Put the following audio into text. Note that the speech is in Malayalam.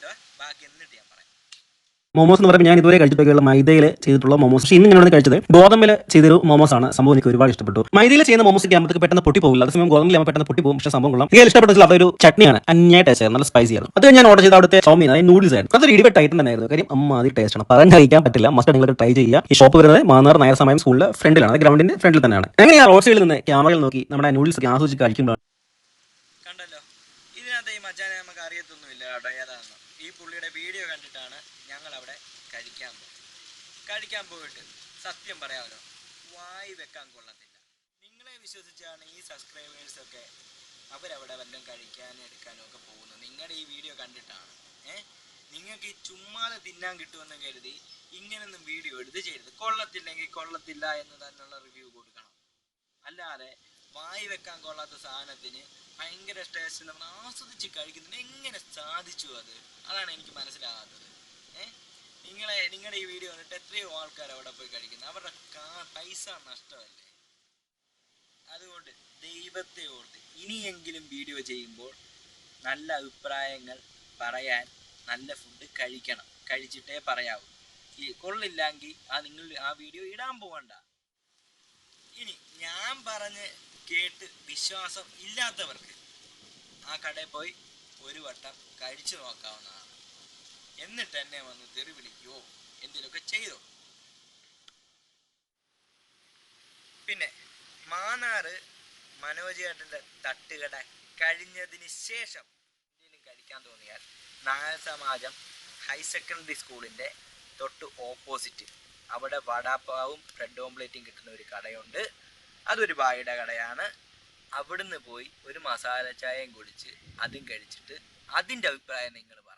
കേട്ടോ, ബാക്കി എന്നിട്ട് ഞാൻ പറയാം. മോമോസ് എന്ന് പറയുമ്പോൾ ഞാൻ ഇതുവരെ കഴിച്ചിട്ടൊക്കെയുള്ള മൈദയിൽ ചെയ്തിട്ടുള്ള മോമോസ്. പക്ഷേ ഇന്ന് ഞാൻ കഴിച്ചത് ഗോതമ്പിൽ ചെയ്തൊരു മോമോസ് ആണ്. സംഭവം എനിക്ക് ഒരുപാട് ഇഷ്ടപ്പെട്ടു. മൈദയിൽ ചെയ്യുന്ന മോമോസ് ഒക്കെ ആകുമ്പോൾ പെട്ടെന്ന് പൊട്ടി പോകില്ല. അതേസമയം ഗോതമ്പിൽ പെട്ടെന്ന് പൊട്ടി പോകും. പക്ഷേ സംഭവം കൊള്ളാം. എനിക്ക് ഇഷ്ടപ്പെട്ട അതൊരു ചട്നിയാണ്. അന്യായ ടേസ്റ്റ്, നല്ല സ്പൈസിയാണ്. അത് ഞാൻ ഓർഡർ ചെയ്ത അവിടുത്തെ ചോമീൻ, അതായത് നൂഡിൽസ് ആയിരുന്നു. അതൊരു ഇടിവെട്ട് ഐറ്റം തന്നെയായിരുന്നു. കാര്യം അതി ടേസ്റ്റ് ആണ്, പറയാൻ കഴിക്കാൻ പറ്റില്ല. മസ്റ്റ് നിങ്ങൾ ട്രൈ ചെയ്യുക. ഈ ഷോപ്പ് വരുന്നത് മാന്നാർ നായർ സമയം സ്കൂളിലെ ഫ്രണ്ടിലാണ്, അത് ഗ്രൗണ്ടിന്റെ ഫ്രണ്ടിൽ തന്നെയാണ്. അങ്ങനെ ആ റോഡ് സൈഡിൽ നിന്ന് ക്യാമറയിൽ നോക്കി നമ്മുടെ നൂഡിൽസ് ഒക്കെ ആസ്വദിച്ച് കഴിക്കുമ്പോൾ കണ്ടല്ലോ, ഇതിനകത്ത് ഈ മച്ചാനെ നമുക്ക് അറിയത്തൊന്നുമില്ല കേട്ടോ ഏതാണെന്ന്. ഈ പുള്ളിയുടെ വീഡിയോ കണ്ടിട്ടാണ് ഞങ്ങൾ അവിടെ കഴിക്കാൻ പോയിട്ട് സത്യം പറയാമല്ലോ, വായി വെക്കാൻ കൊള്ളത്തില്ല. നിങ്ങളെ വിശ്വസിച്ചാണ് ഈ സബ്സ്ക്രൈബേഴ്സൊക്കെ അവരവിടെ വല്ലതും കഴിക്കാനും എടുക്കാനും ഒക്കെ പോകുന്നത്. നിങ്ങളുടെ ഈ വീഡിയോ കണ്ടിട്ടാണ്. നിങ്ങൾക്ക് ഈ ചുമ്മാതെ തിന്നാൻ കിട്ടുമെന്ന് കരുതി ഇങ്ങനൊന്നും വീഡിയോ എടുത്ത് ചെയ്യരുത്. കൊള്ളത്തില്ലെങ്കിൽ കൊള്ളത്തില്ല എന്ന് തന്നെയുള്ള റിവ്യൂ കൊടുക്കണം. അല്ലാതെ വായി വെക്കാൻ കൊള്ളാത്ത സാധനത്തിന് ഭയങ്കര ടേസ്റ്റ് നമ്മൾ ആസ്വദിച്ച് കഴിക്കുന്നതിന് എങ്ങനെ സാധിച്ചു അതാണ് എനിക്ക് മനസ്സിലാകാത്തത്. നിങ്ങളുടെ ഈ വീഡിയോ കണ്ടിട്ട് എത്രയോ ആൾക്കാർ അവിടെ പോയി കഴിക്കുന്നത്, അവരുടെ പൈസ നഷ്ടമല്ലേ. അതുകൊണ്ട് ദൈവത്തെ ഓർത്ത് ഇനിയെങ്കിലും വീഡിയോ ചെയ്യുമ്പോൾ നല്ല അഭിപ്രായങ്ങൾ പറയാൻ, നല്ല ഫുഡ് കഴിക്കണം, കഴിച്ചിട്ടേ പറയാവൂ. ഈ കൊള്ളില്ലെങ്കിൽ നിങ്ങൾ ആ വീഡിയോ ഇടാൻ പോകണ്ട. ഇനി ഞാൻ പറഞ്ഞ് കേട്ട് വിശ്വാസം ഇല്ലാത്തവർക്ക് ആ കടയിൽ പോയി ഒരു വട്ടം കഴിച്ചു നോക്കാവുന്നതാണ്. എന്നിട്ട് എന്നെ വന്ന് തെറി വിളിക്കുകയോ എന്തെങ്കിലുമൊക്കെ ചെയ്തോ. പിന്നെ മാന്നാറ് മനോജ് ചേട്ടൻ്റെ തട്ടുകട കഴിഞ്ഞതിന് ശേഷം എന്തെങ്കിലും കഴിക്കാൻ തോന്നിയാൽ നായർ സമാജം ഹയർ സെക്കൻഡറി സ്കൂളിൻ്റെ തൊട്ട് ഓപ്പോസിറ്റ് അവിടെ വടാപ്പാവും ബ്രെഡ് ഓംപ്ലേറ്റും കിട്ടുന്ന ഒരു കടയുണ്ട്. അതൊരു ബായിയുടെ കടയാണ്. അവിടുന്ന് പോയി ഒരു മസാല ചായയും കുടിച്ച് അതും കഴിച്ചിട്ട് അതിൻ്റെ അഭിപ്രായം നിങ്ങൾ പറ.